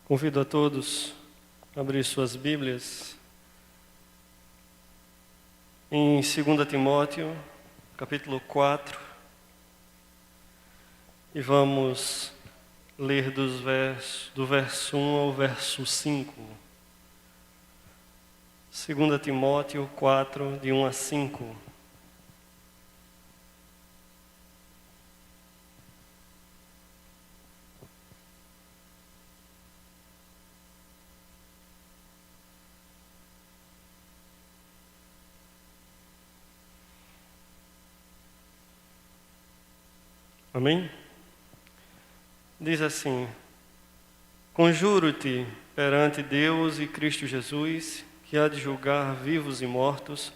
Convido a todos a abrir suas Bíblias em 2 Timóteo, capítulo 4, e vamos ler do verso 1 ao verso 5. 2 Timóteo 4, de 1 a 5. Amém? Diz assim: Conjuro-te perante Deus e Cristo Jesus, que há de julgar vivos e mortos,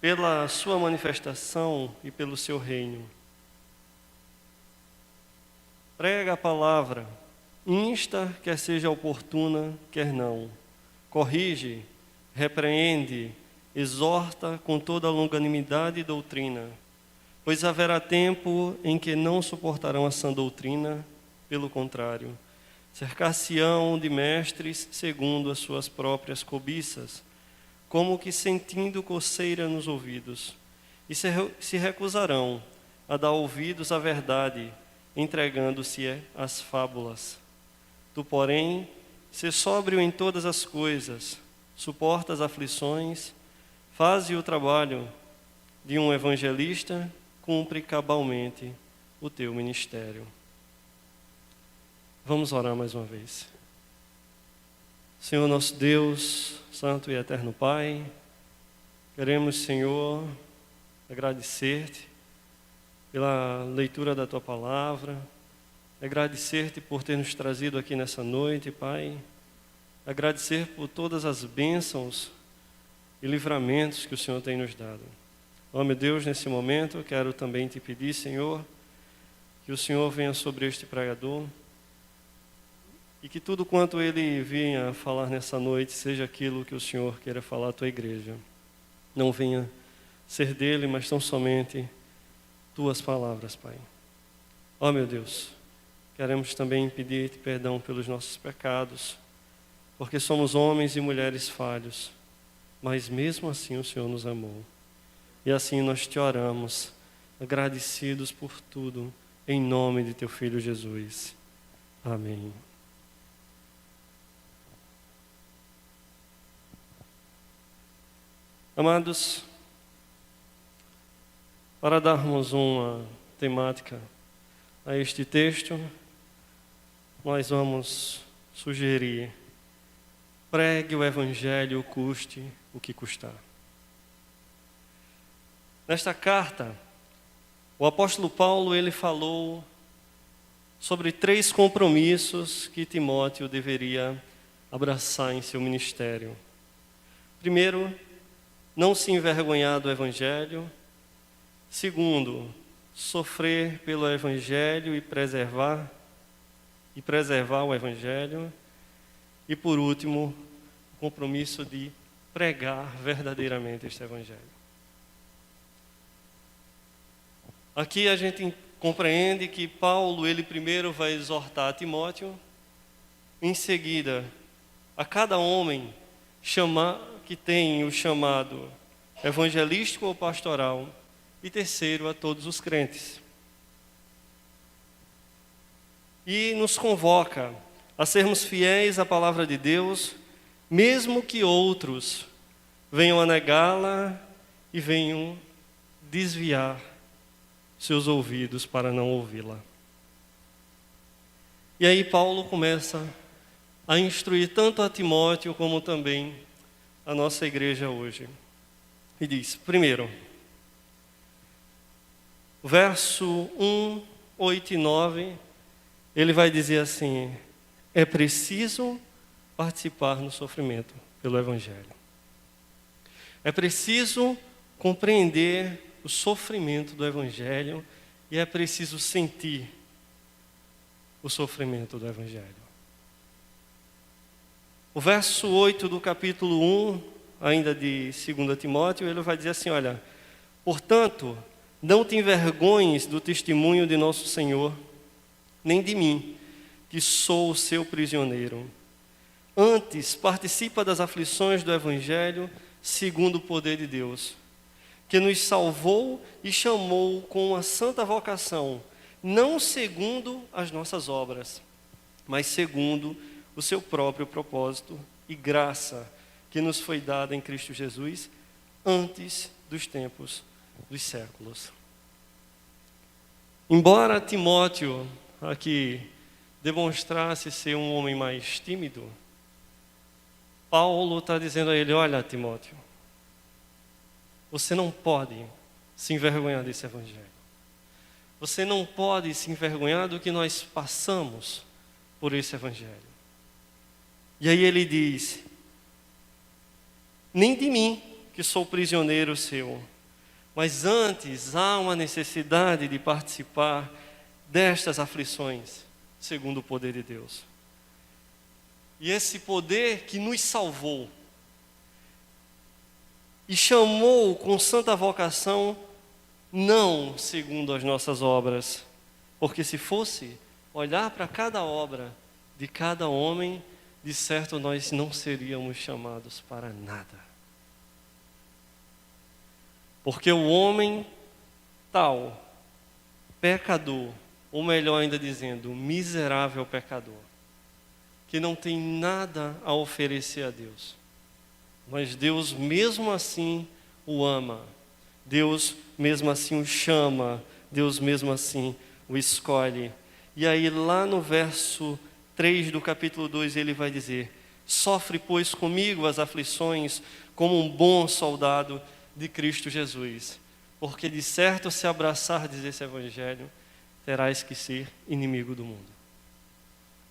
pela sua manifestação e pelo seu reino. Prega a palavra, insta, quer seja oportuna, quer não. Corrige, repreende, exorta com toda a longanimidade e doutrina. Pois haverá tempo em que não suportarão a sã doutrina, pelo contrário, cercar-se-ão de mestres segundo as suas próprias cobiças, como que sentindo coceira nos ouvidos, e se recusarão a dar ouvidos à verdade, entregando-se às fábulas. Tu, porém, sê sóbrio em todas as coisas, suporta as aflições, faze o trabalho de um evangelista, cumpre cabalmente o teu ministério. Vamos orar mais uma vez. Senhor nosso Deus, Santo e Eterno Pai, queremos, Senhor, agradecer-te pela leitura da Tua Palavra, agradecer-te por ter nos trazido aqui nessa noite, Pai, agradecer por todas as bênçãos e livramentos que o Senhor tem nos dado. Ó meu Deus, nesse momento eu quero também te pedir, Senhor, que o Senhor venha sobre este pregador e que tudo quanto ele venha falar nessa noite seja aquilo que o Senhor queira falar à tua igreja. Não venha ser dele, mas tão somente tuas palavras, Pai. Ó meu Deus, queremos também pedir-te perdão pelos nossos pecados, porque somos homens e mulheres falhos, mas mesmo assim o Senhor nos amou. E assim nós te oramos, agradecidos por tudo, em nome de teu Filho Jesus. Amém. Amados, para darmos uma temática a este texto, nós vamos sugerir: pregue o Evangelho, custe o que custar. Nesta carta, o apóstolo Paulo ele falou sobre 3 compromissos que Timóteo deveria abraçar em seu ministério. Primeiro, não se envergonhar do Evangelho. Segundo, sofrer pelo Evangelho e preservar o Evangelho. E por último, o compromisso de pregar verdadeiramente este Evangelho. Aqui a gente compreende que Paulo, ele primeiro vai exortar Timóteo, em seguida, a cada homem que tem o chamado evangelístico ou pastoral, e terceiro, a todos os crentes. E nos convoca a sermos fiéis à palavra de Deus, mesmo que outros venham a negá-la e venham desviar seus ouvidos para não ouvi-la. E aí Paulo começa a instruir tanto a Timóteo como também a nossa igreja hoje. E diz, primeiro, verso 1, 8 e 9, ele vai dizer assim: é preciso participar no sofrimento pelo Evangelho. É preciso compreender o sofrimento do Evangelho e é preciso sentir o sofrimento do Evangelho. O verso 8 do capítulo 1, ainda de 2 Timóteo, ele vai dizer assim, olha: portanto, não te envergonhes do testemunho de nosso Senhor, nem de mim, que sou o seu prisioneiro. Antes, participa das aflições do Evangelho segundo o poder de Deus, que nos salvou e chamou com uma santa vocação, não segundo as nossas obras, mas segundo o seu próprio propósito e graça que nos foi dada em Cristo Jesus antes dos tempos dos séculos. Embora Timóteo aqui demonstrasse ser um homem mais tímido, Paulo está dizendo a ele: olha, Timóteo, você não pode se envergonhar desse evangelho. Você não pode se envergonhar do que nós passamos por esse evangelho. E aí ele diz: nem de mim, que sou prisioneiro seu, mas antes há uma necessidade de participar destas aflições, segundo o poder de Deus. E esse poder que nos salvou e chamou com santa vocação, não segundo as nossas obras, porque se fosse olhar para cada obra de cada homem, de certo nós não seríamos chamados para nada. Porque o homem tal, pecador, ou melhor ainda dizendo, miserável pecador, que não tem nada a oferecer a Deus, mas Deus mesmo assim o ama, Deus mesmo assim o chama, Deus mesmo assim o escolhe. E aí lá no verso 3 do capítulo 2 ele vai dizer: sofre pois comigo as aflições como um bom soldado de Cristo Jesus, porque de certo se abraçardes esse evangelho, terás que ser inimigo do mundo.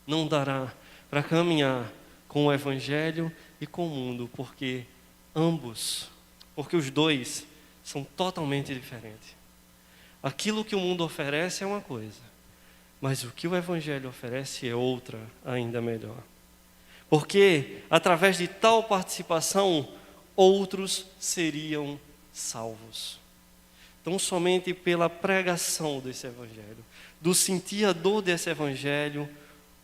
Não dará para caminhar com o evangelho e com o mundo, porque os dois são totalmente diferentes. Aquilo que o mundo oferece é uma coisa, mas o que o evangelho oferece é outra ainda melhor. Porque através de tal participação, outros seriam salvos. Então, somente pela pregação desse evangelho, do sentir a dor desse evangelho,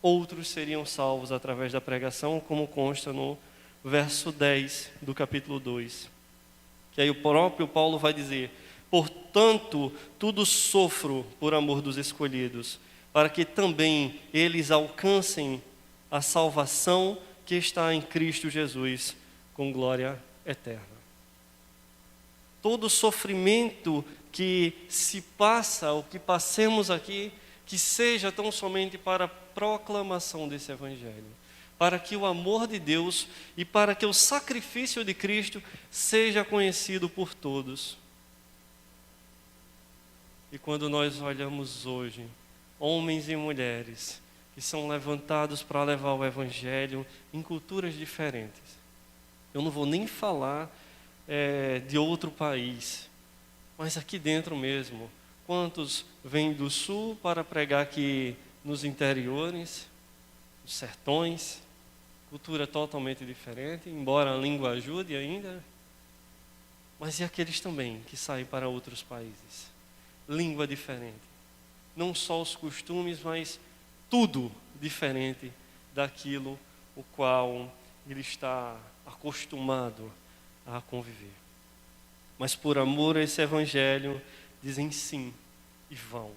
outros seriam salvos através da pregação, como consta no verso 10 do capítulo 2. Que aí o próprio Paulo vai dizer: portanto, tudo sofro por amor dos escolhidos, para que também eles alcancem a salvação que está em Cristo Jesus, com glória eterna. Todo sofrimento que se passa, ou que passemos aqui, que seja tão somente para a proclamação desse evangelho, para que o amor de Deus e para que o sacrifício de Cristo seja conhecido por todos. E quando nós olhamos hoje, homens e mulheres que são levantados para levar o evangelho em culturas diferentes, eu não vou nem falar de outro país, mas aqui dentro mesmo, quantos vêm do sul para pregar aqui nos interiores, nos sertões, cultura totalmente diferente, embora a língua ajude ainda, mas e aqueles também que saem para outros países, língua diferente, não só os costumes, mas tudo diferente daquilo o qual ele está acostumado a conviver. Mas por amor a esse evangelho, dizem sim e vão.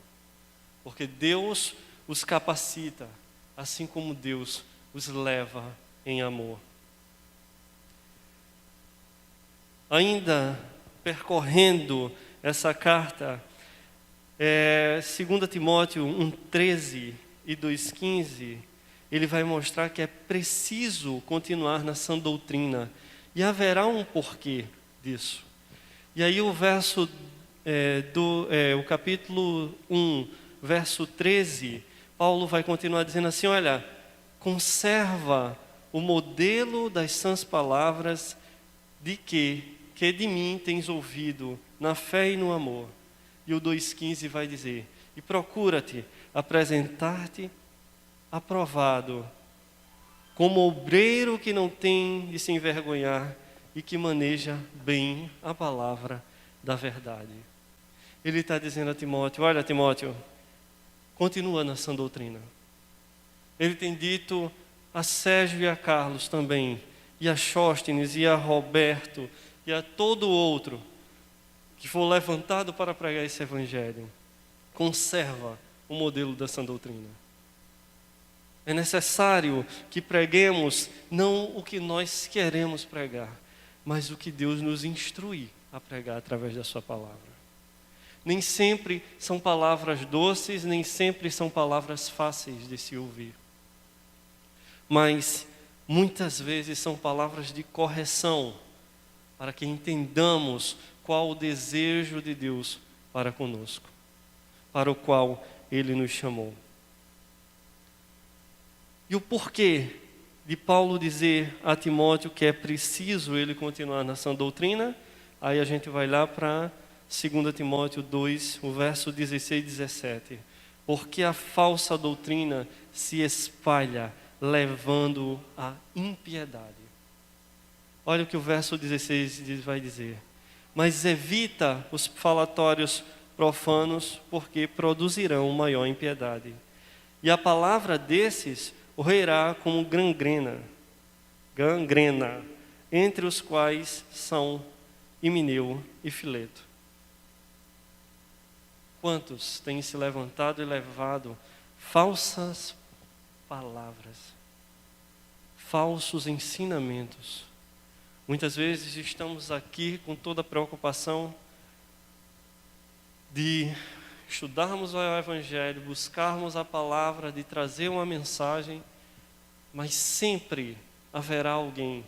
Porque Deus os capacita, assim como Deus os leva em amor. Ainda percorrendo essa carta, 2 Timóteo 1,13 e 2,15, ele vai mostrar que é preciso continuar na sã doutrina, e haverá um porquê disso. E aí o verso o capítulo 1, verso 13, Paulo vai continuar dizendo assim: olha, conserva o modelo das sãs palavras de que de mim tens ouvido na fé e no amor. E o 2,15 vai dizer: e procura-te apresentar-te aprovado, como obreiro que não tem de se envergonhar e que maneja bem a palavra da verdade. Ele está dizendo a Timóteo: olha, Timóteo, continua na sã doutrina. Ele tem dito a Sérgio e a Carlos também, e a Xóstenes, e a Roberto, e a todo outro que for levantado para pregar esse evangelho. Conserva o modelo da sã doutrina. É necessário que preguemos não o que nós queremos pregar, mas o que Deus nos instrui a pregar através da sua palavra. Nem sempre são palavras doces, nem sempre são palavras fáceis de se ouvir. Mas muitas vezes são palavras de correção, para que entendamos qual o desejo de Deus para conosco, para o qual Ele nos chamou. E o porquê de Paulo dizer a Timóteo que é preciso ele continuar na sã doutrina? Aí a gente vai lá para 2 Timóteo 2, o verso 16 e 17. Porque a falsa doutrina se espalha, levando à impiedade. Olha o que o verso 16 vai dizer. Mas evita os falatórios profanos, porque produzirão maior impiedade. E a palavra desses roerá como gangrena, entre os quais são Himeneu e Fileto. Quantos têm se levantado e levado falsas palavras, falsos ensinamentos? Muitas vezes estamos aqui com toda a preocupação de estudarmos o Evangelho, buscarmos a palavra, de trazer uma mensagem, mas sempre haverá alguém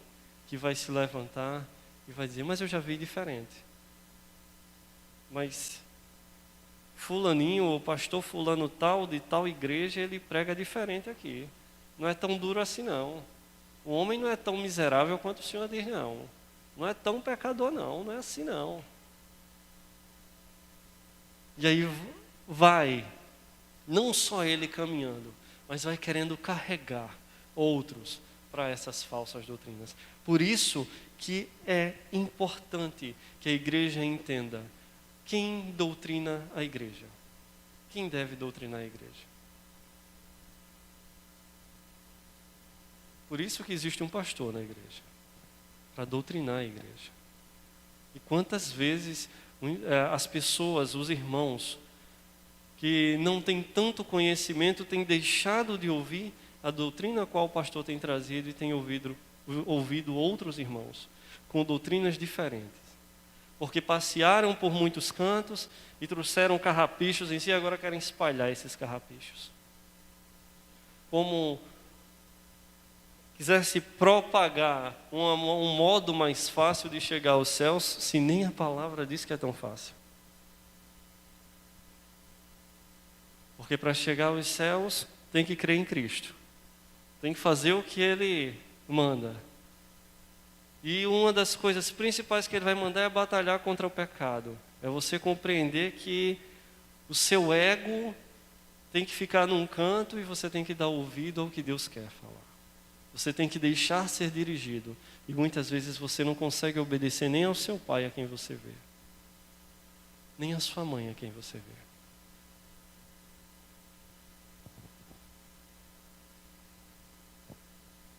que vai se levantar e vai dizer, mas eu já vi diferente. Mas fulaninho, o pastor fulano tal, de tal igreja, ele prega diferente aqui. Não é tão duro assim não. O homem não é tão miserável quanto o Senhor diz não. Não é tão pecador não é assim não. E aí vai, não só ele caminhando, mas vai querendo carregar outros para essas falsas doutrinas. Por isso que é importante que a igreja entenda quem doutrina a igreja. Quem deve doutrinar a igreja? Por isso que existe um pastor na igreja, para doutrinar a igreja. E quantas vezes as pessoas, os irmãos, que não têm tanto conhecimento, têm deixado de ouvir a doutrina a qual o pastor tem trazido e têm ouvido outros irmãos, com doutrinas diferentes. Porque passearam por muitos cantos e trouxeram carrapichos em si, e agora querem espalhar esses carrapichos. Como quisesse propagar um modo mais fácil de chegar aos céus, se nem a palavra diz que é tão fácil. Porque para chegar aos céus, tem que crer em Cristo. Tem que fazer o que Ele manda. E uma das coisas principais que Ele vai mandar é batalhar contra o pecado. É você compreender que o seu ego tem que ficar num canto e você tem que dar ouvido ao que Deus quer falar. Você tem que deixar ser dirigido. E muitas vezes você não consegue obedecer nem ao seu pai a quem você vê. Nem à sua mãe a quem você vê.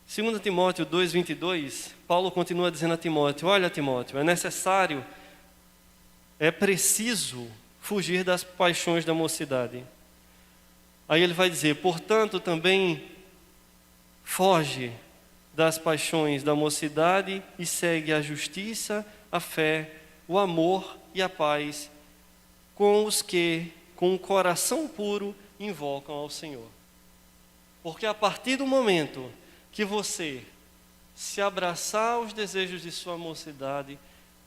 Segundo Timóteo 2:22, Paulo continua dizendo a Timóteo, olha Timóteo, é necessário, é preciso fugir das paixões da mocidade. Aí ele vai dizer, portanto também foge das paixões da mocidade e segue a justiça, a fé, o amor e a paz com os que, com o coração puro, invocam ao Senhor. Porque a partir do momento que você se abraçar aos desejos de sua mocidade,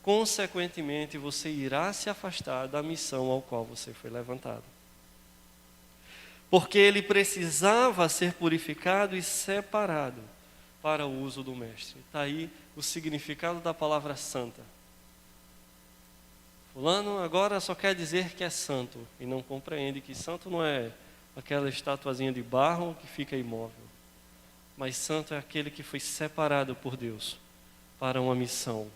consequentemente você irá se afastar da missão ao qual você foi levantado. Porque ele precisava ser purificado e separado para o uso do mestre. Está aí o significado da palavra santa. Fulano agora só quer dizer que é santo e não compreende que santo não é aquela estatuazinha de barro que fica imóvel. Mas santo é aquele que foi separado por Deus para uma missão.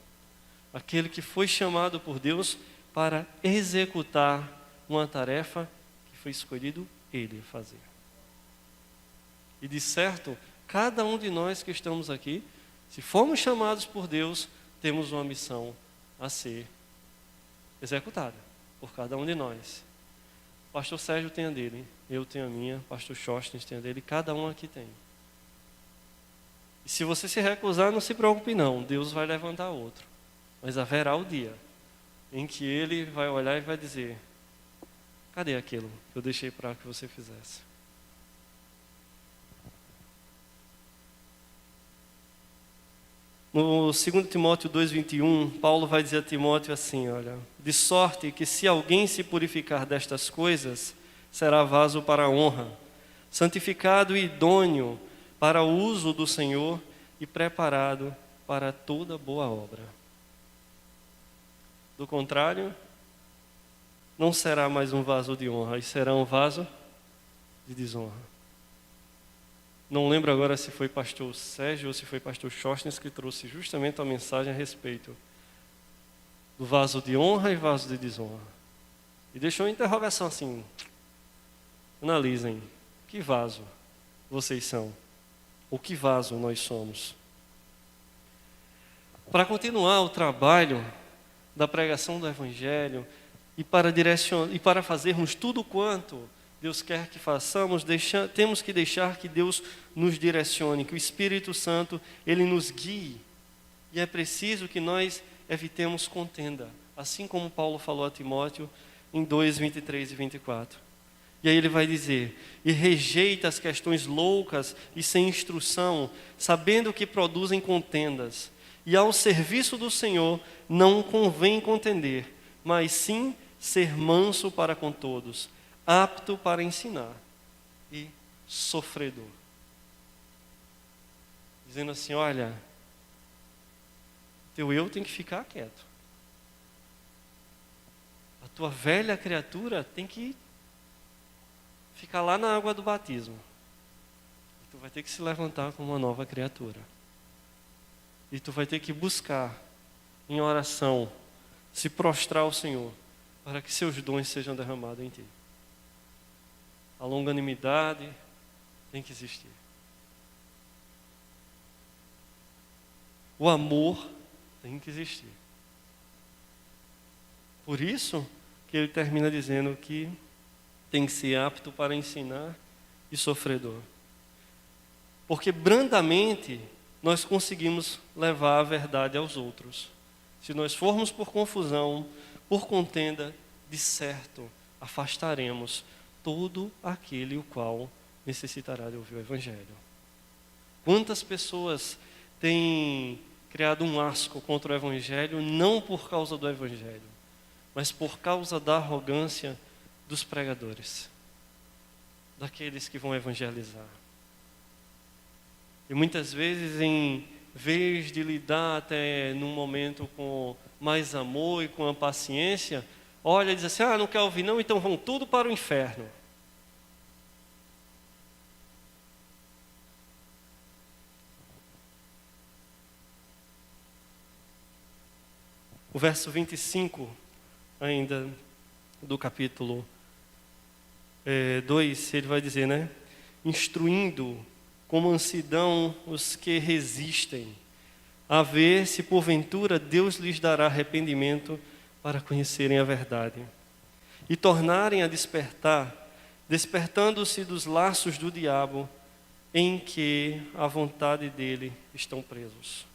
Aquele que foi chamado por Deus para executar uma tarefa que foi escolhido ele fazer. E de certo, Cada um de nós que estamos aqui, se formos chamados por Deus, temos uma missão a ser executada por cada um de nós. Pastor Sérgio tem a dele, eu tenho a minha, Pastor Sóstenes tem a dele, cada um aqui tem. E se você se recusar, não se preocupe não, Deus vai levantar outro. Mas haverá o dia em que Ele vai olhar e vai dizer: cadê aquilo que eu deixei para que você fizesse? No 2 Timóteo 2,21, Paulo vai dizer a Timóteo assim, olha: de sorte que se alguém se purificar destas coisas, será vaso para a honra, santificado e idôneo para o uso do Senhor e preparado para toda boa obra. Do contrário, não será mais um vaso de honra, e será um vaso de desonra. Não lembro agora se foi pastor Sérgio ou se foi pastor Sóstenes que trouxe justamente a mensagem a respeito do vaso de honra e vaso de desonra. E deixou uma interrogação assim: analisem, que vaso vocês são? Ou que vaso nós somos? Para continuar o trabalho da pregação do Evangelho e para fazermos tudo quanto Deus quer que façamos, temos que deixar que Deus nos direcione, que o Espírito Santo, Ele nos guie. E é preciso que nós evitemos contenda, assim como Paulo falou a Timóteo em 2, 23 e 24. E aí ele vai dizer: e rejeita as questões loucas e sem instrução, sabendo que produzem contendas. E ao serviço do Senhor não convém contender, mas sim ser manso para com todos, apto para ensinar e sofredor. Dizendo assim: olha, teu eu tem que ficar quieto. A tua velha criatura tem que ficar lá na água do batismo. E tu vai ter que se levantar como uma nova criatura. E tu vai ter que buscar em oração, se prostrar ao Senhor, para que seus dons sejam derramados em ti. A longanimidade tem que existir. O amor tem que existir. Por isso que ele termina dizendo que tem que ser apto para ensinar e sofredor. Porque brandamente nós conseguimos levar a verdade aos outros. Se nós formos por confusão, por contenda, de certo afastaremos todo aquele o qual necessitará de ouvir o Evangelho. Quantas pessoas têm criado um asco contra o Evangelho, não por causa do Evangelho, mas por causa da arrogância dos pregadores, daqueles que vão evangelizar. E muitas vezes, em vez de lidar até num momento com mais amor e com a paciência, olha e diz assim: não quer ouvir não, então vão tudo para o inferno. O verso 25, ainda do capítulo 2, ele vai dizer, né? Instruindo com mansidão os que resistem, a ver se porventura Deus lhes dará arrependimento para conhecerem a verdade e tornarem a despertar, despertando-se dos laços do diabo em que a vontade dele estão presos.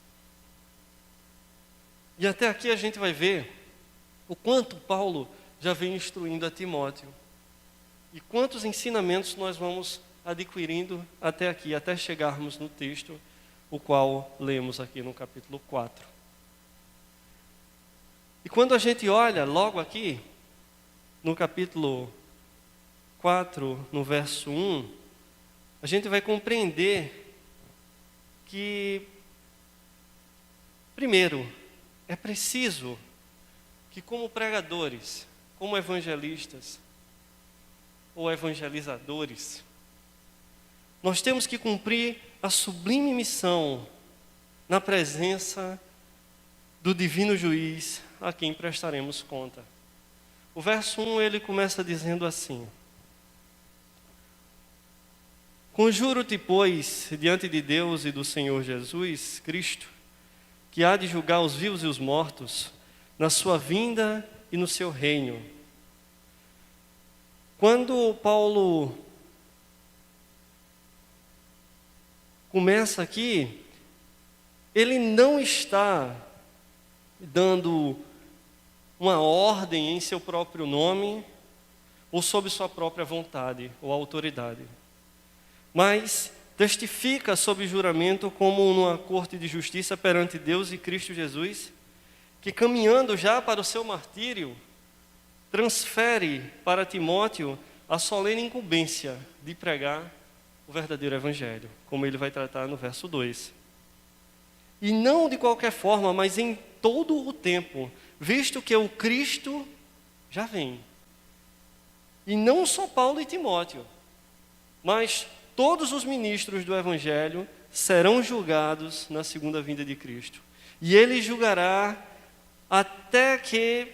E até aqui a gente vai ver o quanto Paulo já vem instruindo a Timóteo e quantos ensinamentos nós vamos adquirindo até aqui, até chegarmos no texto o qual lemos aqui no capítulo 4. E quando a gente olha logo aqui, no capítulo 4, no verso 1, a gente vai compreender que, primeiro, é preciso que como pregadores, como evangelistas ou evangelizadores, nós temos que cumprir a sublime missão na presença do divino juiz a quem prestaremos conta. O verso 1 ele começa dizendo assim: Conjuro-te, pois, diante de Deus e do Senhor Jesus Cristo, que há de julgar os vivos e os mortos, na sua vinda e no seu reino. Quando Paulo começa aqui, ele não está dando uma ordem em seu próprio nome ou sob sua própria vontade ou autoridade, mas testifica sob juramento como numa corte de justiça perante Deus e Cristo Jesus, que caminhando já para o seu martírio, transfere para Timóteo a solene incumbência de pregar o verdadeiro evangelho, como ele vai tratar no verso 2. E não de qualquer forma, mas em todo o tempo, visto que o Cristo já vem. E não só Paulo e Timóteo, mas todos os ministros do evangelho serão julgados na segunda vinda de Cristo. E ele julgará até que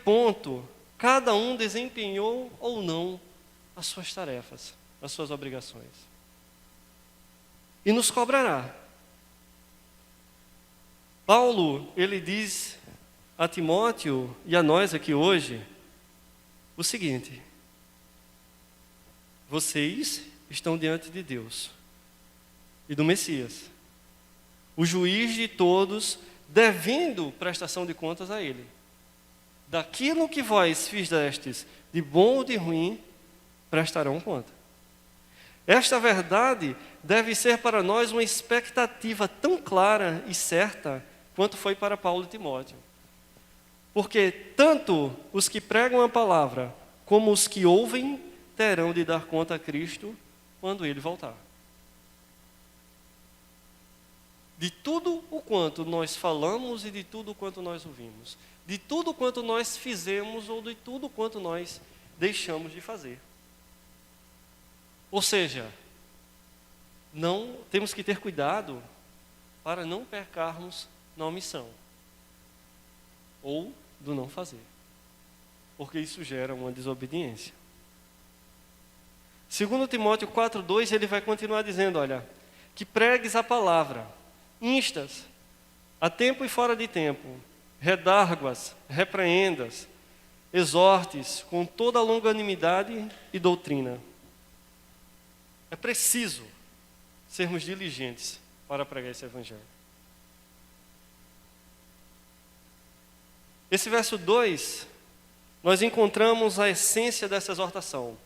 ponto cada um desempenhou ou não as suas tarefas, as suas obrigações. E nos cobrará. Paulo, ele diz a Timóteo e a nós aqui hoje o seguinte: vocês estão diante de Deus e do Messias, o juiz de todos, devendo prestação de contas a Ele. Daquilo que vós fizestes, de bom ou de ruim, prestarão conta. Esta verdade deve ser para nós uma expectativa tão clara e certa quanto foi para Paulo e Timóteo. Porque tanto os que pregam a palavra como os que ouvem terão de dar conta a Cristo quando Ele voltar. De tudo o quanto nós falamos e de tudo o quanto nós ouvimos. De tudo o quanto nós fizemos ou de tudo o quanto nós deixamos de fazer. Ou seja, temos que ter cuidado para não pecarmos na omissão ou do não fazer, porque isso gera uma desobediência. Segundo Timóteo 4:2, ele vai continuar dizendo, olha, que pregues a palavra, instas, a tempo e fora de tempo, redarguas, repreendas, exortes com toda a longanimidade e doutrina. É preciso sermos diligentes para pregar esse evangelho. Esse verso 2, nós encontramos a essência dessa exortação.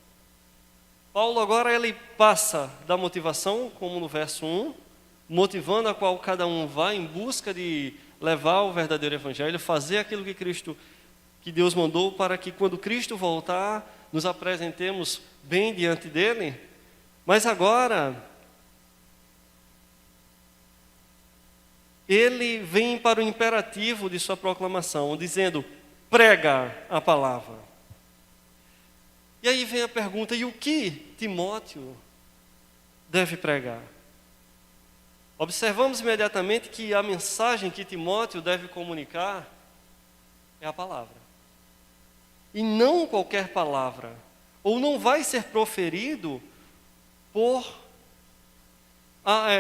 Paulo agora ele passa da motivação, como no verso 1, motivando a qual cada um vai em busca de levar o verdadeiro evangelho, fazer aquilo que Deus mandou para que quando Cristo voltar, nos apresentemos bem diante dele. Mas agora, ele vem para o imperativo de sua proclamação, dizendo, prega a palavra. E aí vem a pergunta, e o que Timóteo deve pregar? Observamos imediatamente que a mensagem que Timóteo deve comunicar é a palavra. E não qualquer palavra, ou não vai ser proferido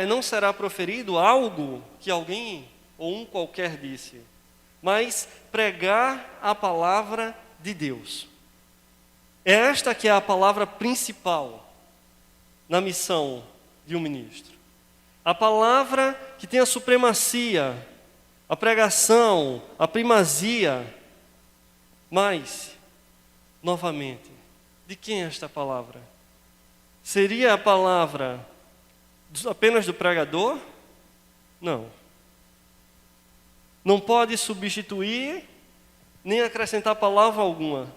não será proferido algo que alguém ou um qualquer disse, mas pregar a palavra de Deus. É esta que é a palavra principal na missão de um ministro. A palavra que tem a supremacia, a pregação, a primazia. Mas, novamente, de quem é esta palavra? Seria a palavra apenas do pregador? Não. Não pode substituir, nem acrescentar palavra alguma.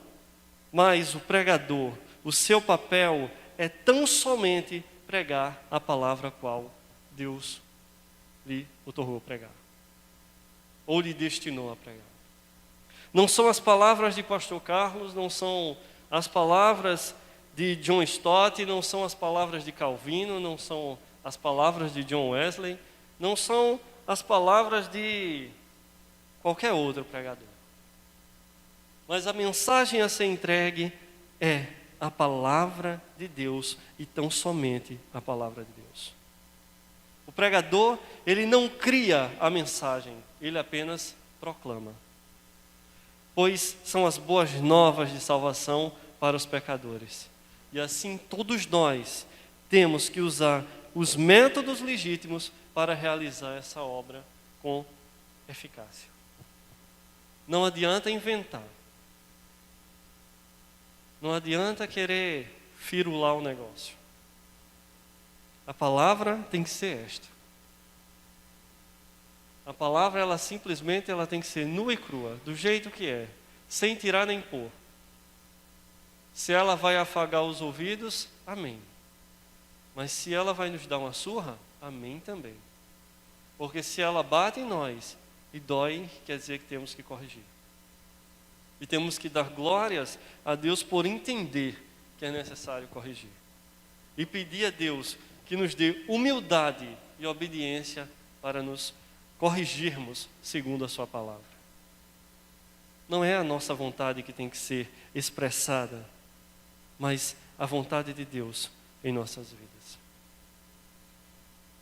Mas o pregador, o seu papel é tão somente pregar a palavra a qual Deus lhe otorgou pregar. Ou lhe destinou a pregar. Não são as palavras de pastor Carlos, não são as palavras de John Stott, não são as palavras de Calvino, não são as palavras de John Wesley, não são as palavras de qualquer outro pregador. Mas a mensagem a ser entregue é a palavra de Deus e tão somente a palavra de Deus. O pregador, ele não cria a mensagem, ele apenas proclama. Pois são as boas novas de salvação para os pecadores. E assim todos nós temos que usar os métodos legítimos para realizar essa obra com eficácia. Não adianta inventar. Não adianta querer firular o negócio. A palavra tem que ser esta. A palavra, ela simplesmente tem que ser nua e crua, do jeito que é, sem tirar nem pôr. Se ela vai afagar os ouvidos, amém. Mas se ela vai nos dar uma surra, amém também. Porque se ela bate em nós e dói, quer dizer que temos que corrigir. E temos que dar glórias a Deus por entender que é necessário corrigir. E pedir a Deus que nos dê humildade e obediência para nos corrigirmos segundo a sua palavra. Não é a nossa vontade que tem que ser expressada, mas a vontade de Deus em nossas vidas.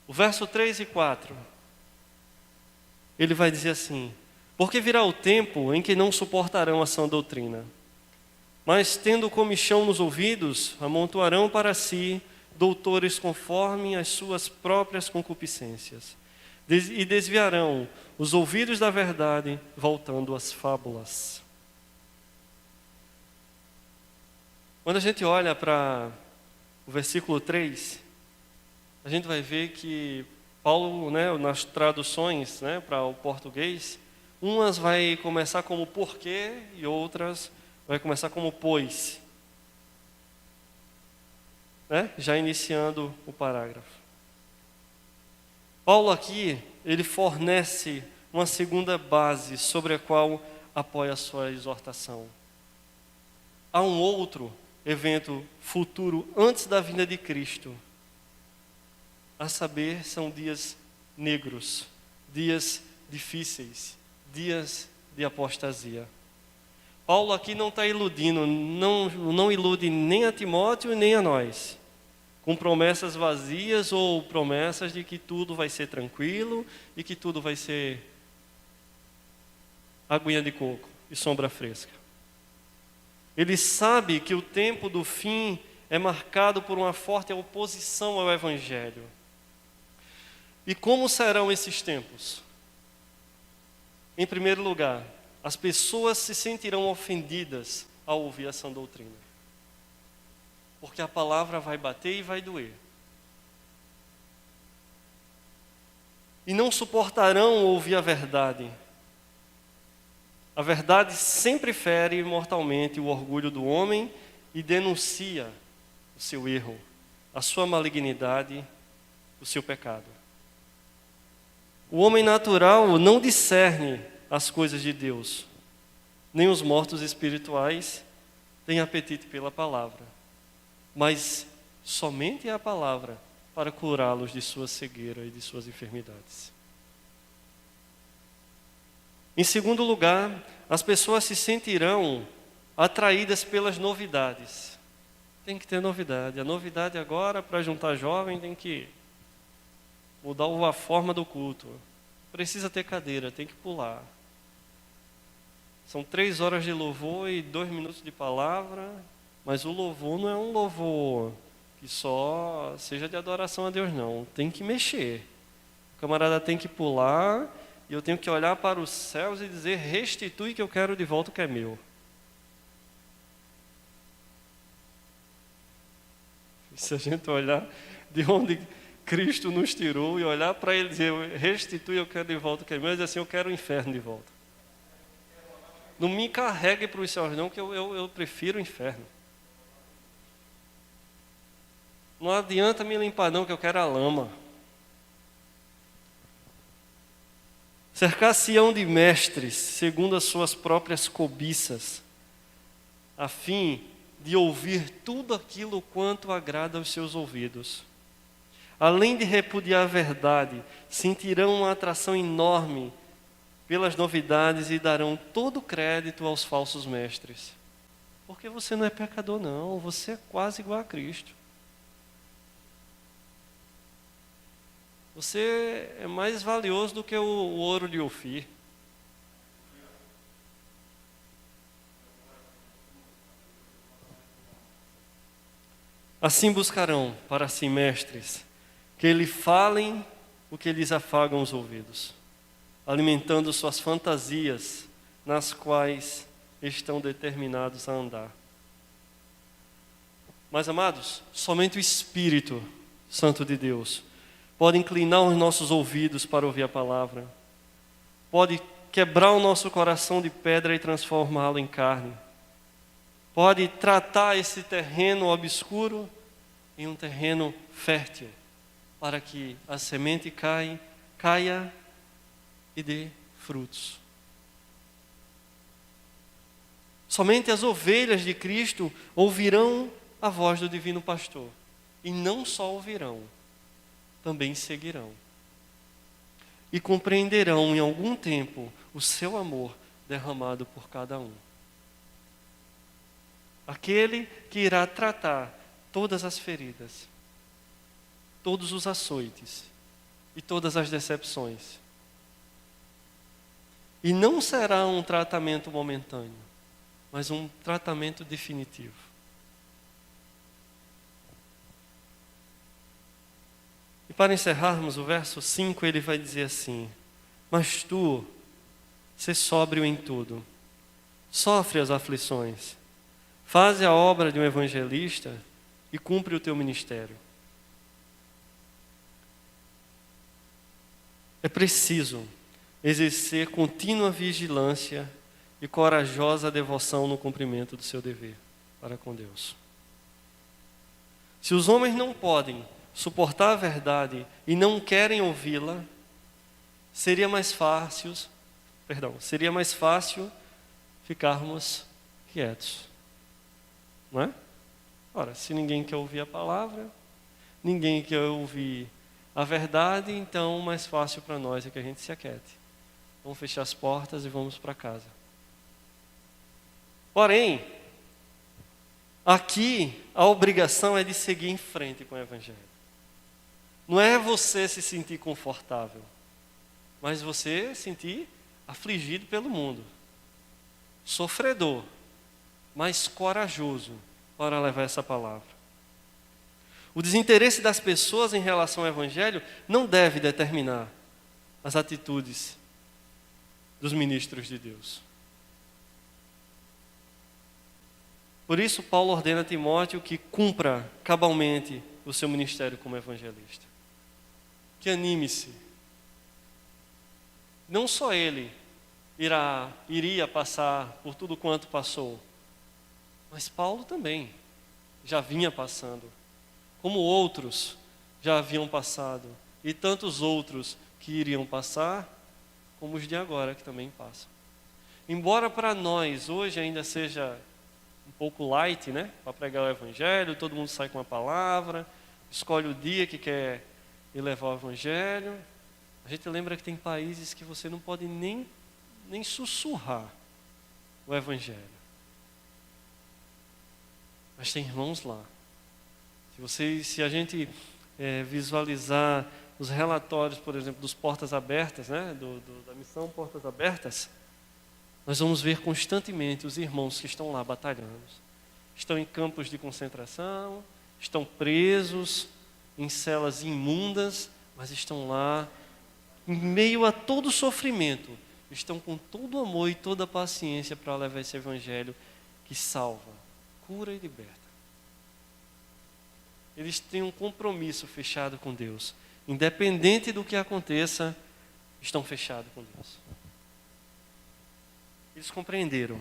O verso 3 e 4, ele vai dizer assim: porque virá o tempo em que não suportarão a sã doutrina, mas tendo comichão nos ouvidos, amontoarão para si doutores conforme as suas próprias concupiscências, e desviarão os ouvidos da verdade, voltando às fábulas. Quando a gente olha para o versículo 3, a gente vai ver que Paulo, nas traduções, para o português, umas vai começar como porquê e outras vai começar como pois. Já iniciando o parágrafo. Paulo aqui, ele fornece uma segunda base sobre a qual apoia a sua exortação. Há um outro evento futuro antes da vinda de Cristo. A saber, são dias negros, dias difíceis, dias de apostasia. Paulo aqui não está iludindo, não ilude nem a Timóteo nem a nós, com promessas vazias ou promessas de que tudo vai ser tranquilo e que tudo vai ser aguinha de coco e sombra fresca. Ele sabe que o tempo do fim é marcado por uma forte oposição ao Evangelho. E como serão esses tempos? Em primeiro lugar, as pessoas se sentirão ofendidas ao ouvir a sã doutrina. Porque a palavra vai bater e vai doer. E não suportarão ouvir a verdade. A verdade sempre fere mortalmente o orgulho do homem e denuncia o seu erro, a sua malignidade, o seu pecado. O homem natural não discerne as coisas de Deus, nem os mortos espirituais têm apetite pela palavra, mas somente é a palavra para curá-los de sua cegueira e de suas enfermidades. Em segundo lugar, as pessoas se sentirão atraídas pelas novidades. Tem que ter novidade. A novidade agora, para juntar jovem, tem que mudar a forma do culto. Precisa ter cadeira, tem que pular. São 3 horas de louvor e 2 minutos de palavra, mas o louvor não é um louvor que só seja de adoração a Deus, não. Tem que mexer. O camarada tem que pular e eu tenho que olhar para os céus e dizer: restitui que eu quero de volta o que é meu. Se a gente olhar de onde Cristo nos tirou e olhar para Ele e dizer: restitui, eu quero de volta o que é meu, e dizer assim: eu quero o inferno de volta. Não me carregue para os céus não, que eu prefiro o inferno. Não adianta me limpar não, que eu quero a lama. Cercar-se-ão de mestres, segundo as suas próprias cobiças, a fim de ouvir tudo aquilo quanto agrada aos seus ouvidos. Além de repudiar a verdade, sentirão uma atração enorme pelas novidades e darão todo o crédito aos falsos mestres. Porque você não é pecador, não. Você é quase igual a Cristo. Você é mais valioso do que o ouro de Ofir. Assim buscarão para si mestres, que lhe falem o que lhes afagam os ouvidos, alimentando suas fantasias, nas quais estão determinados a andar. Mas, amados, somente o Espírito Santo de Deus pode inclinar os nossos ouvidos para ouvir a palavra, pode quebrar o nosso coração de pedra e transformá-lo em carne, pode tratar esse terreno obscuro em um terreno fértil, para que a semente caia e dê frutos. Somente as ovelhas de Cristo ouvirão a voz do Divino Pastor. E não só ouvirão, também seguirão. E compreenderão em algum tempo o seu amor derramado por cada um. Aquele que irá tratar todas as feridas, todos os açoites e todas as decepções. E não será um tratamento momentâneo, mas um tratamento definitivo. E para encerrarmos o verso 5, ele vai dizer assim: mas tu, sê sóbrio em tudo, sofre as aflições, faze a obra de um evangelista e cumpre o teu ministério. É preciso exercer contínua vigilância e corajosa devoção no cumprimento do seu dever para com Deus. Se os homens não podem suportar a verdade e não querem ouvi-la, seria mais fácil ficarmos quietos, não é? Ora, se ninguém quer ouvir a palavra, ninguém quer ouvir a verdade, então o mais fácil para nós é que a gente se aquiete. Vamos fechar as portas e vamos para casa. Porém, aqui a obrigação é de seguir em frente com o Evangelho. Não é você se sentir confortável, mas você se sentir afligido pelo mundo, sofredor, mas corajoso para levar essa palavra. O desinteresse das pessoas em relação ao Evangelho não deve determinar as atitudes dos ministros de Deus. Por isso, Paulo ordena a Timóteo que cumpra cabalmente o seu ministério como evangelista. Que anime-se. Não só ele iria passar por tudo quanto passou, mas Paulo também já vinha passando, como outros já haviam passado, e tantos outros que iriam passar, como os de agora que também passam. Embora para nós hoje ainda seja um pouco light, né? Para pregar o Evangelho, todo mundo sai com a palavra, escolhe o dia que quer ir levar o Evangelho. A gente lembra que tem países que você não pode nem sussurrar o Evangelho. Mas tem irmãos lá. Se a gente visualizar os relatórios, por exemplo, dos Portas Abertas, né? Da missão Portas Abertas, nós vamos ver constantemente os irmãos que estão lá batalhando. Estão em campos de concentração, estão presos em celas imundas, mas estão lá, em meio a todo o sofrimento, estão com todo o amor e toda a paciência para levar esse evangelho que salva, cura e liberta. Eles têm um compromisso fechado com Deus. Independente do que aconteça, estão fechados com Deus. Eles compreenderam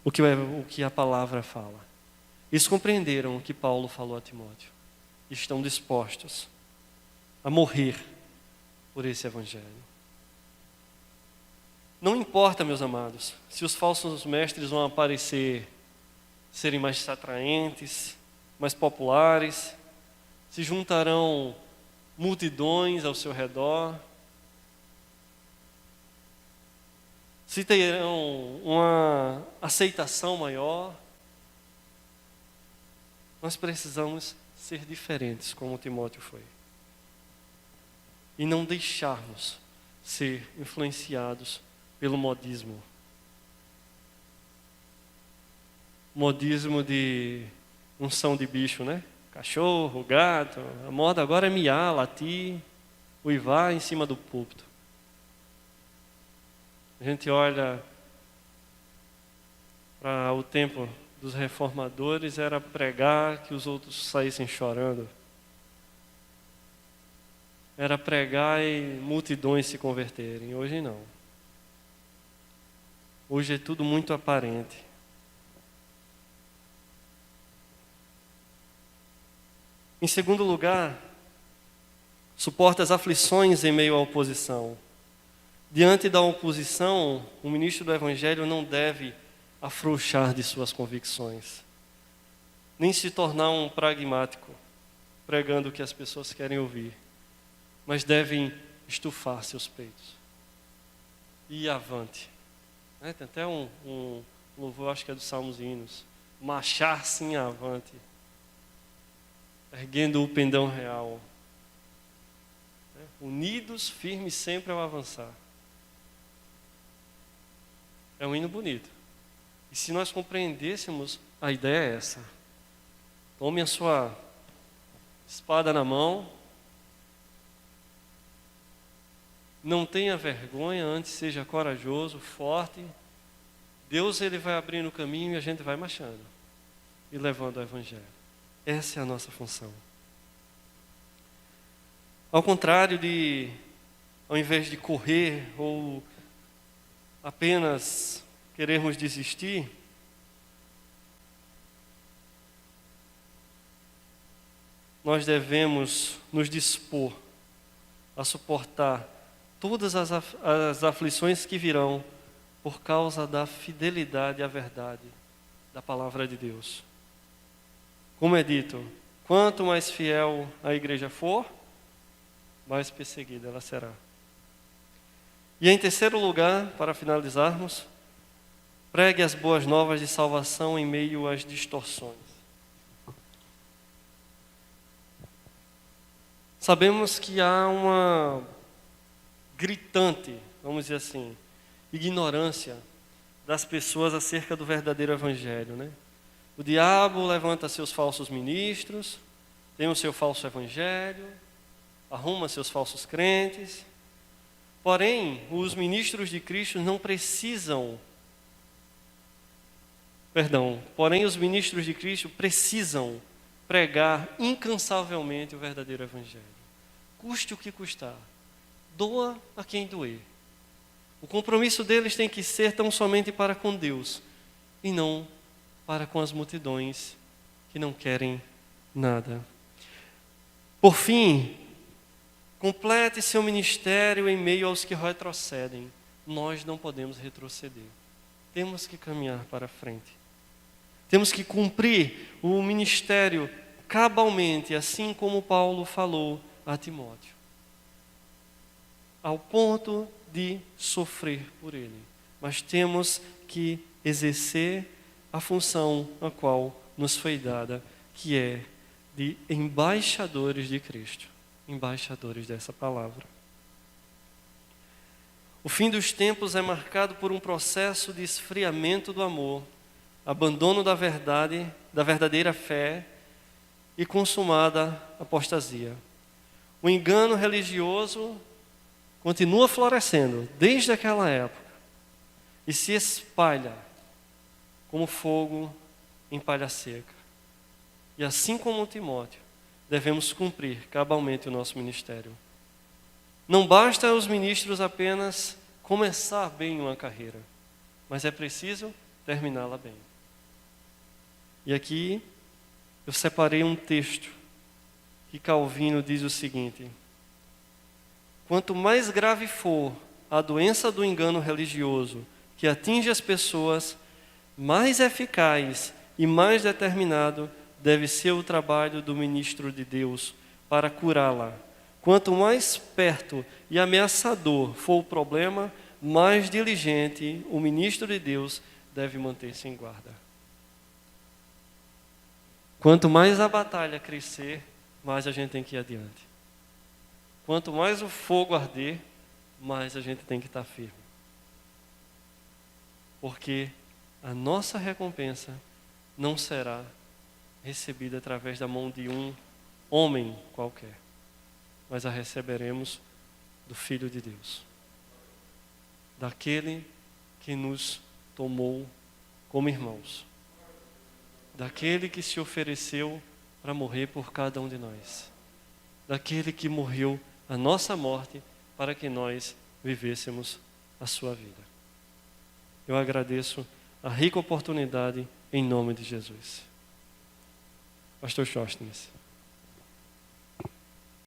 o que a palavra fala. Eles compreenderam o que Paulo falou a Timóteo. Estão dispostos a morrer por esse evangelho. Não importa, meus amados, se os falsos mestres vão aparecer, serem mais atraentes, mais populares, se juntarão multidões ao seu redor, se terão uma aceitação maior. Nós precisamos ser diferentes, como Timóteo foi. E não deixarmos ser influenciados pelo modismo. Modismo de unção de bicho, né? Cachorro, gato. A moda agora é miar, latir, uivar em cima do púlpito. A gente olha para o tempo dos reformadores, era pregar que os outros saíssem chorando. Era pregar e multidões se converterem. Hoje não. Hoje é tudo muito aparente. Em segundo lugar, suporta as aflições em meio à oposição. Diante da oposição, o ministro do Evangelho não deve afrouxar de suas convicções, nem se tornar um pragmático, pregando o que as pessoas querem ouvir, mas devem estufar seus peitos e ir avante. Tem até um louvor, acho que é dos Salmos e Hinos, marchar sim avante, erguendo o pendão real, unidos, firmes sempre ao avançar. É um hino bonito. E se nós compreendêssemos, a ideia é essa. Tome a sua espada na mão, não tenha vergonha, antes seja corajoso, forte. Deus ele vai abrindo o caminho e a gente vai marchando e levando o Evangelho. Essa é a nossa função. Ao contrário de, ao invés de correr ou apenas querermos desistir, nós devemos nos dispor a suportar todas as aflições que virão por causa da fidelidade à verdade da palavra de Deus. Como é dito, quanto mais fiel a igreja for, mais perseguida ela será. E em terceiro lugar, para finalizarmos, pregue as boas novas de salvação em meio às distorções. Sabemos que há uma gritante, vamos dizer assim, ignorância das pessoas acerca do verdadeiro evangelho, né? O diabo levanta seus falsos ministros, tem o seu falso evangelho, arruma seus falsos crentes. Porém, os ministros de Cristo não precisam, porém os ministros de Cristo precisam pregar incansavelmente o verdadeiro evangelho. Custe o que custar. Doa a quem doer. O compromisso deles tem que ser tão somente para com Deus e não para com as multidões que não querem nada. Por fim, complete seu ministério em meio aos que retrocedem. Nós não podemos retroceder. Temos que caminhar para frente. Temos que cumprir o ministério cabalmente, assim como Paulo falou a Timóteo, ao ponto de sofrer por ele. Mas temos que exercer a função a qual nos foi dada, que é de embaixadores de Cristo, embaixadores dessa palavra. O fim dos tempos é marcado por um processo de esfriamento do amor, abandono da verdade, da verdadeira fé e consumada apostasia. O engano religioso continua florescendo desde aquela época e se espalha como fogo em palha seca. E assim como Timóteo, devemos cumprir cabalmente o nosso ministério. Não basta os ministros apenas começar bem uma carreira, mas é preciso terminá-la bem. E aqui eu separei um texto que Calvino diz o seguinte: quanto mais grave for a doença do engano religioso que atinge as pessoas, mais eficaz e mais determinado deve ser o trabalho do ministro de Deus para curá-la. Quanto mais perto e ameaçador for o problema, mais diligente o ministro de Deus deve manter-se em guarda. Quanto mais a batalha crescer, mais a gente tem que ir adiante. Quanto mais o fogo arder, mais a gente tem que estar firme. Porque a nossa recompensa não será recebida através da mão de um homem qualquer, mas a receberemos do Filho de Deus, daquele que nos tomou como irmãos, daquele que se ofereceu para morrer por cada um de nós, daquele que morreu a nossa morte para que nós vivêssemos a sua vida. Eu agradeço a rica oportunidade em nome de Jesus. Pastor Sóstenes.